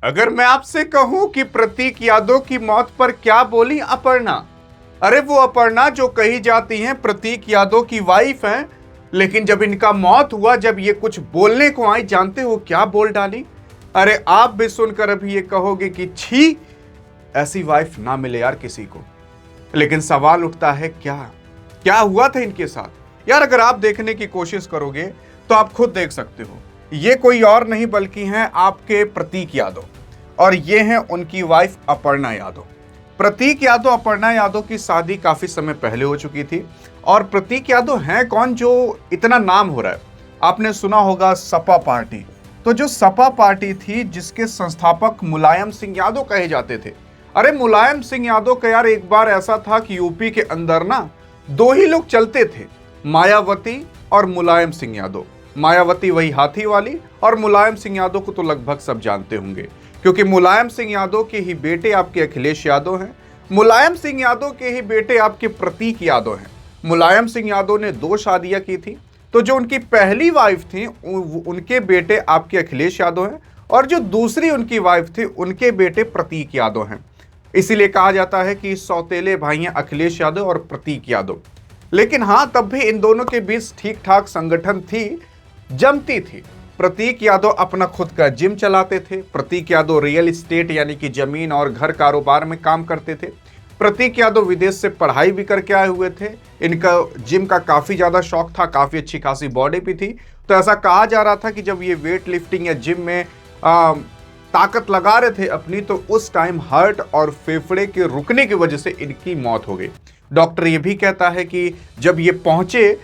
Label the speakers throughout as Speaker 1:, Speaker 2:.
Speaker 1: अगर मैं आपसे कहूं कि प्रतीक यादव की मौत पर क्या बोली अपर्णा, अरे वो अपर्णा जो कही जाती हैं प्रतीक यादव की वाइफ हैं, लेकिन जब इनका मौत हुआ, जब ये कुछ बोलने को आई, जानते हो क्या बोल डाली? अरे आप भी सुनकर अभी ये कहोगे कि छी, ऐसी वाइफ ना मिले यार किसी को। लेकिन सवाल उठता है क्या क्या हुआ था इनके साथ यार? अगर आप देखने की कोशिश करोगे तो आप खुद देख सकते हो, ये कोई और नहीं बल्कि हैं आपके प्रतीक यादव, और ये हैं उनकी वाइफ अपर्णा यादव। प्रतीक यादव अपर्णा यादव की शादी काफी समय पहले हो चुकी थी। और प्रतीक यादव हैं कौन जो इतना नाम हो रहा है? आपने सुना होगा सपा पार्टी। तो जो सपा पार्टी थी जिसके संस्थापक मुलायम सिंह यादव कहे जाते थे। अरे मुलायम सिंह यादव का यार एक बार ऐसा था कि यूपी के अंदर ना दो ही लोग चलते थे, मायावती और मुलायम सिंह यादव। मायावती वही हाथी वाली, और मुलायम सिंह यादव को तो लगभग सब जानते होंगे, क्योंकि मुलायम सिंह यादव के ही बेटे आपके अखिलेश यादव हैं। मुलायम सिंह यादव के ही बेटे आपके प्रतीक यादव हैं। मुलायम सिंह यादव ने 2 शादियां की थी। तो जो उनकी पहली वाइफ थी उनके बेटे आपके अखिलेश यादव हैं, और जो दूसरी उनकी वाइफ थी उनके बेटे प्रतीक यादव हैं। इसीलिए कहा जाता है कि सौतेले भाई हैं अखिलेश यादव और प्रतीक यादव। लेकिन हाँ, तब भी इन दोनों के बीच ठीक ठाक संगठन थी, जमती थी। प्रतीक यादव अपना खुद का जिम चलाते थे। प्रतीक यादव रियल एस्टेट यानी कि जमीन और घर कारोबार में काम करते थे। प्रतीक यादव विदेश से पढ़ाई भी करके आए हुए थे। इनका जिम का काफी ज्यादा शौक था, काफी अच्छी खासी बॉडी भी थी। तो ऐसा कहा जा रहा था कि जब ये वेट लिफ्टिंग या जिम में ताकत लगा रहे थे अपनी, तो उस टाइम हार्ट और फेफड़े के रुकने की वजह से इनकी मौत हो गई। डॉक्टर ये भी कहता है कि जब ये पहुंचे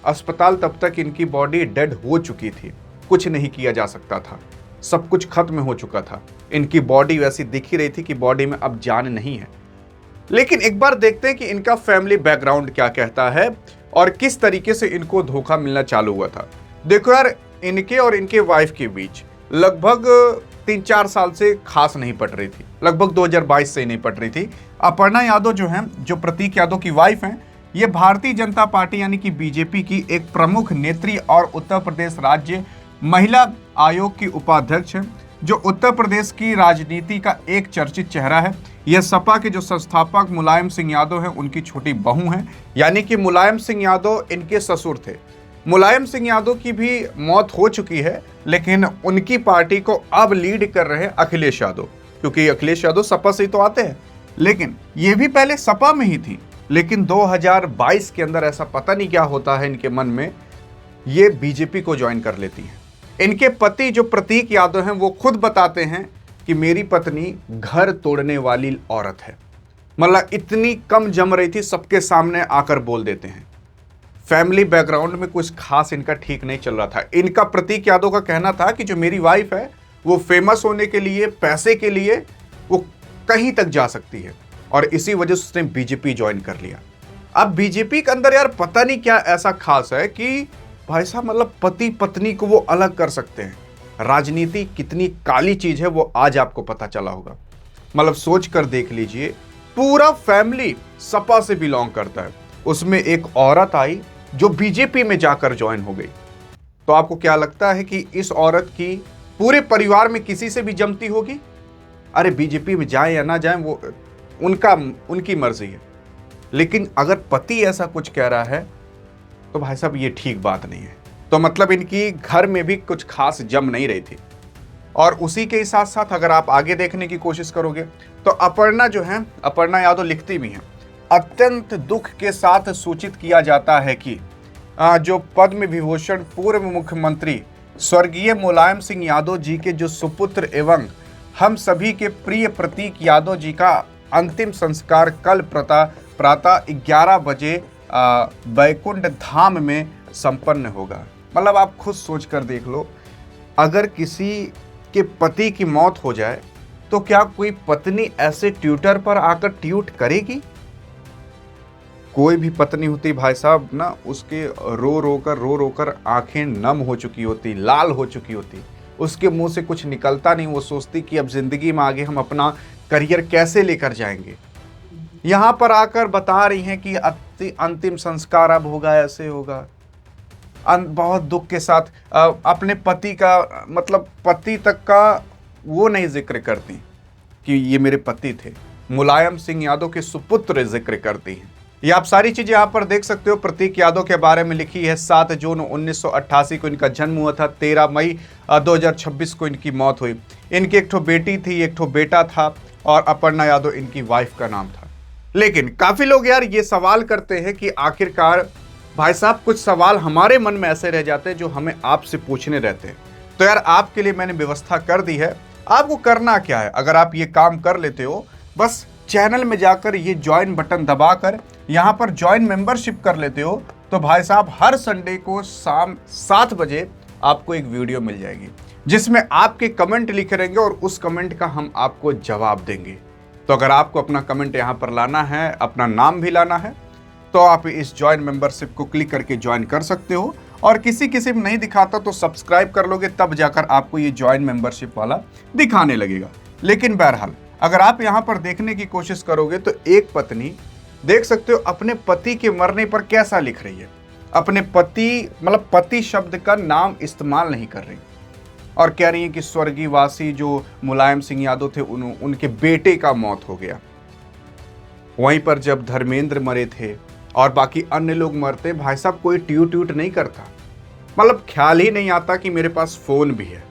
Speaker 1: अस्पताल तब तक इनकी बॉडी डेड हो चुकी थी, कुछ नहीं किया जा सकता था, सब कुछ खत्म हो चुका था। इनकी बॉडी वैसी दिख ही रही थी कि बॉडी में अब जान नहीं है। लेकिन एक बार देखते हैं कि इनका फैमिली बैकग्राउंड क्या कहता है और किस तरीके से इनको धोखा मिलना चालू हुआ था। देखो यार, इनके और इनके वाइफ के बीच लगभग 3-4 साल से खास नहीं पट रही थी, लगभग 2022 से ही नहीं पट रही थी। अपर्णा यादव जो हैं, जो प्रतीक यादव की वाइफ हैं, ये भारतीय जनता पार्टी यानी कि बीजेपी की एक प्रमुख नेत्री और उत्तर प्रदेश राज्य महिला आयोग की उपाध्यक्ष हैं, जो उत्तर प्रदेश की राजनीति का एक चर्चित चेहरा है। यह सपा के जो संस्थापक मुलायम सिंह यादव हैं, उनकी छोटी बहू हैं, यानी कि मुलायम सिंह यादव इनके ससुर थे। मुलायम सिंह यादव की भी मौत हो चुकी है, लेकिन उनकी पार्टी को अब लीड कर रहे हैं अखिलेश यादव, क्योंकि अखिलेश यादव सपा से ही तो आते हैं। लेकिन ये भी पहले सपा में ही थी, लेकिन 2022 के अंदर ऐसा पता नहीं क्या होता है इनके मन में, ये बीजेपी को ज्वाइन कर लेती है। इनके पति जो प्रतीक यादव हैं, वो खुद बताते हैं कि मेरी पत्नी घर तोड़ने वाली औरत है। मतलब इतनी कम जम रही थी, सबके सामने आकर बोल देते हैं। फैमिली बैकग्राउंड में कुछ खास इनका ठीक नहीं चल रहा था। इनका प्रतीक यादव का कहना था कि जो मेरी वाइफ है वो फेमस होने के लिए, पैसे के लिए वो कहीं तक जा सकती है, और इसी वजह से उसने बीजेपी ज्वाइन कर लिया। अब बीजेपी के अंदर यार पता नहीं क्या ऐसा खास है कि भाई साहब, मतलब पति पत्नी को वो अलग कर सकते हैं। राजनीति कितनी काली चीज है वो आज आपको पता चला होगा। मतलब सोच कर देख लीजिए, पूरा फैमिली सपा से बिलोंग करता है, उसमें एक औरत आई जो बीजेपी में जाकर ज्वाइन हो गई। तो आपको क्या लगता है कि इस औरत की पूरे परिवार में किसी से भी जमती होगी? अरे बीजेपी में जाए या ना जाए वो उनकी मर्जी है, लेकिन अगर पति ऐसा कुछ कह रहा है तो भाई साहब ये ठीक बात नहीं है। तो मतलब इनकी घर में भी कुछ खास जम नहीं रही थी। और उसी के साथ साथ अगर आप आगे देखने की कोशिश करोगे तो अपर्णा जो है, अपर्णा यादव लिखती भी हैं, अत्यंत दुख के साथ सूचित किया जाता है कि जो पद्म विभूषण पूर्व मुख्यमंत्री स्वर्गीय मुलायम सिंह यादव जी के जो सुपुत्र एवं हम सभी के प्रिय प्रतीक यादव जी का अंतिम संस्कार कल प्रातः 11 बजे बैकुंठ धाम में संपन्न होगा। मतलब आप खुद सोच कर देख लो, अगर किसी के पति की मौत हो जाए तो क्या कोई पत्नी ऐसे ट्विटर पर आकर ट्वीट करेगी? कोई भी पत्नी होती भाई साहब ना, उसके रो रो कर आंखें नम हो चुकी होती, लाल हो चुकी होती, उसके मुंह से कुछ निकलता नहीं। वो सोचती कि अब जिंदगी में आगे हम अपना करियर कैसे लेकर जाएंगे। यहाँ पर आकर बता रही हैं कि अंतिम संस्कार अब होगा, ऐसे होगा। बहुत दुख के साथ अपने पति का, मतलब पति तक का वो नहीं जिक्र करती कि ये मेरे पति थे। मुलायम सिंह यादव के सुपुत्र जिक्र करती हैं। ये आप सारी चीजें यहाँ पर देख सकते हो। प्रतीक यादव के बारे में लिखी है 7 जून 1988 को इनका जन्म हुआ था, 13 मई 2026 को इनकी मौत हुई। इनकी एक ठो बेटी थी, एक ठो बेटा था, और अपर्णा यादव इनकी वाइफ का नाम था। लेकिन काफी लोग यार ये सवाल करते हैं कि आखिरकार भाई साहब, कुछ सवाल हमारे मन में ऐसे रह जाते हैं जो हमें आपसे पूछने रहते हैं। तो यार आपके लिए मैंने व्यवस्था कर दी है। आपको करना क्या है, अगर आप ये काम कर लेते हो, बस चैनल में जाकर ये ज्वाइन बटन दबाकर यहाँ पर ज्वाइन मेंबरशिप कर लेते हो, तो भाई साहब हर संडे को शाम 7 बजे आपको एक वीडियो मिल जाएगी जिसमें आपके कमेंट लिखे रहेंगे और उस कमेंट का हम आपको जवाब देंगे। तो अगर आपको अपना कमेंट यहाँ पर लाना है, अपना नाम भी लाना है, तो आप इस ज्वाइन मेंबरशिप को क्लिक करके ज्वाइन कर सकते हो। और किसी में नहीं दिखाता तो सब्सक्राइब कर लोगे, तब जाकर आपको ये ज्वाइन मेंबरशिप वाला दिखाने लगेगा। लेकिन बहरहाल अगर आप यहाँ पर देखने की कोशिश करोगे तो एक पत्नी देख सकते हो अपने पति के मरने पर कैसा लिख रही है। अपने पति, मतलब पति शब्द का नाम इस्तेमाल नहीं कर रही और कह रही है कि स्वर्गीय वासी जो मुलायम सिंह यादव थे उनके बेटे का मौत हो गया। वहीं पर जब धर्मेंद्र मरे थे और बाकी अन्य लोग मरते, भाई साहब कोई ट्यूट नहीं करता, मतलब ख्याल ही नहीं आता कि मेरे पास फोन भी है।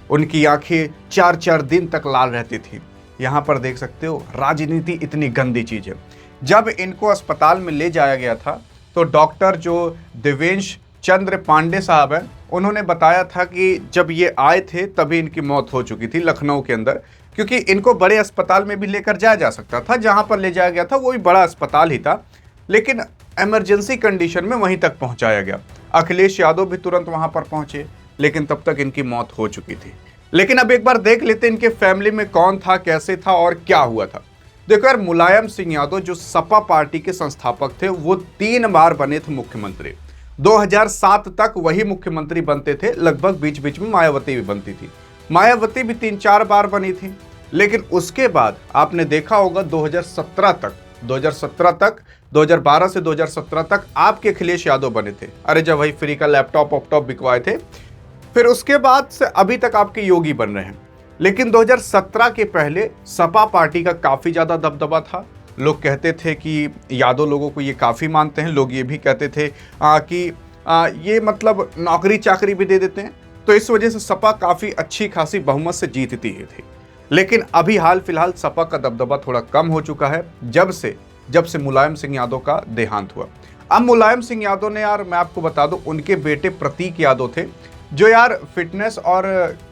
Speaker 1: उनकी आंखें 4-4 दिन तक लाल रहती थी। यहां पर देख सकते हो राजनीति इतनी गंदी चीज है। जब इनको अस्पताल में ले जाया गया था तो डॉक्टर जो देवेंश चंद्र पांडे साहब हैं, उन्होंने बताया था कि जब ये आए थे तभी इनकी मौत हो चुकी थी लखनऊ के अंदर, क्योंकि इनको बड़े अस्पताल में भी लेकर जाया जा सकता था। जहां पर ले जाया गया था वो भी बड़ा अस्पताल ही था, लेकिन इमरजेंसी कंडीशन में वहीं तक पहुंचाया गया। अखिलेश यादव भी तुरंत वहां पर पहुंचे, लेकिन तब तक इनकी मौत हो चुकी थी। लेकिन अब एक बार देख लेते इनके फैमिली में कौन था, कैसे था और क्या हुआ था। देखो यार, मुलायम सिंह यादव जो सपा पार्टी के संस्थापक थे, वो 3 बार बने थे मुख्यमंत्री। 2007 तक वही मुख्यमंत्री बनते थे, लगभग बीच बीच में मायावती भी बनती थी। मायावती भी 3-4 बार बनी थी। लेकिन उसके बाद आपने देखा होगा 2017 तक 2012 से 2017 तक आपके अखिलेश यादव बने थे। अरे जब वही फ्री का लैपटॉप वॉपटॉप बिकवाए थे, फिर उसके बाद से अभी तक आपके योगी बन रहे हैं। लेकिन 2017 के पहले सपा पार्टी का काफी ज्यादा दबदबा था। लोग कहते थे कि यादव लोगों को ये काफी मानते हैं। लोग ये भी कहते थे कि ये मतलब नौकरी चाकरी भी दे देते हैं। तो इस वजह से सपा काफी अच्छी खासी बहुमत से जीतती ही थी। लेकिन अभी हाल फिलहाल सपा का दबदबा थोड़ा कम हो चुका है जब से मुलायम सिंह यादव का देहांत हुआ। अब मुलायम सिंह यादव ने, यार मैं आपको बता दूं, उनके बेटे प्रतीक यादव थे जो यार फिटनेस और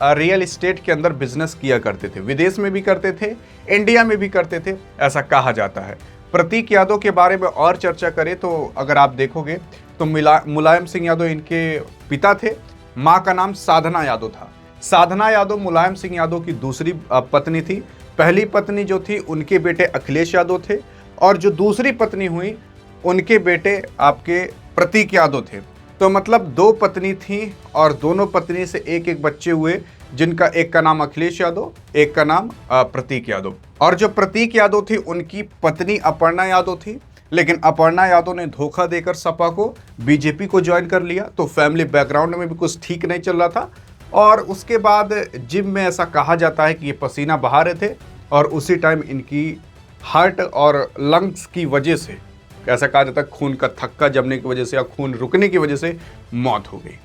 Speaker 1: रियल एस्टेट के अंदर बिजनेस किया करते थे। विदेश में भी करते थे, इंडिया में भी करते थे, ऐसा कहा जाता है। प्रतीक यादव के बारे में और चर्चा करें तो अगर आप देखोगे तो मुलायम सिंह यादव इनके पिता थे। माँ का नाम साधना यादव था। साधना यादव मुलायम सिंह यादव की दूसरी पत्नी थी। पहली पत्नी जो थी उनके बेटे अखिलेश यादव थे, और जो दूसरी पत्नी हुई उनके बेटे आपके प्रतीक यादव थे। तो मतलब 2 पत्नी थी और दोनों पत्नी से एक बच्चे हुए, जिनका एक का नाम अखिलेश यादव, एक का नाम प्रतीक यादव। और जो प्रतीक यादव थी उनकी पत्नी अपर्णा यादव थी। लेकिन अपर्णा यादव ने धोखा देकर सपा को, बीजेपी को ज्वाइन कर लिया। तो फैमिली बैकग्राउंड में भी कुछ ठीक नहीं चल रहा था। और उसके बाद जिम में ऐसा कहा जाता है कि ये पसीना बहा रहे थे और उसी टाइम इनकी हार्ट और लंग्स की वजह से, ऐसा कहा जाता है खून का थक्का जमने की वजह से या खून रुकने की वजह से मौत हो गई।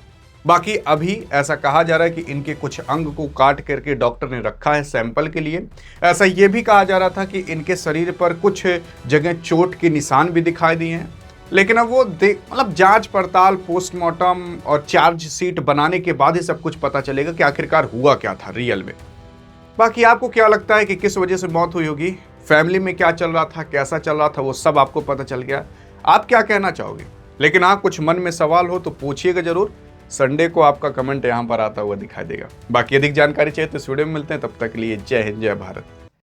Speaker 1: बाकी अभी ऐसा कहा जा रहा है कि इनके कुछ अंग को काट करके डॉक्टर ने रखा है सैंपल के लिए। ऐसा ये भी कहा जा रहा था कि इनके शरीर पर कुछ जगह चोट के निशान भी दिखाई दिए हैं। लेकिन अब वो मतलब जांच पड़ताल, पोस्टमार्टम और चार्जशीट बनाने के बाद ही सब कुछ पता चलेगा कि आखिरकार हुआ क्या था रियल में। बाकी आपको क्या लगता है कि किस वजह से मौत हुई होगी? फैमिली में क्या चल रहा था, कैसा चल रहा था, वो सब आपको पता चल गया। आप क्या कहना चाहोगे? लेकिन हाँ, कुछ मन में सवाल हो तो पूछिएगा जरूर। संडे को आपका कमेंट यहाँ पर आता हुआ दिखाई देगा। बाकी अधिक जानकारी चाहिए तो इस वीडियो में मिलते हैं। तब तक के लिए जय हिंद, जय भारत।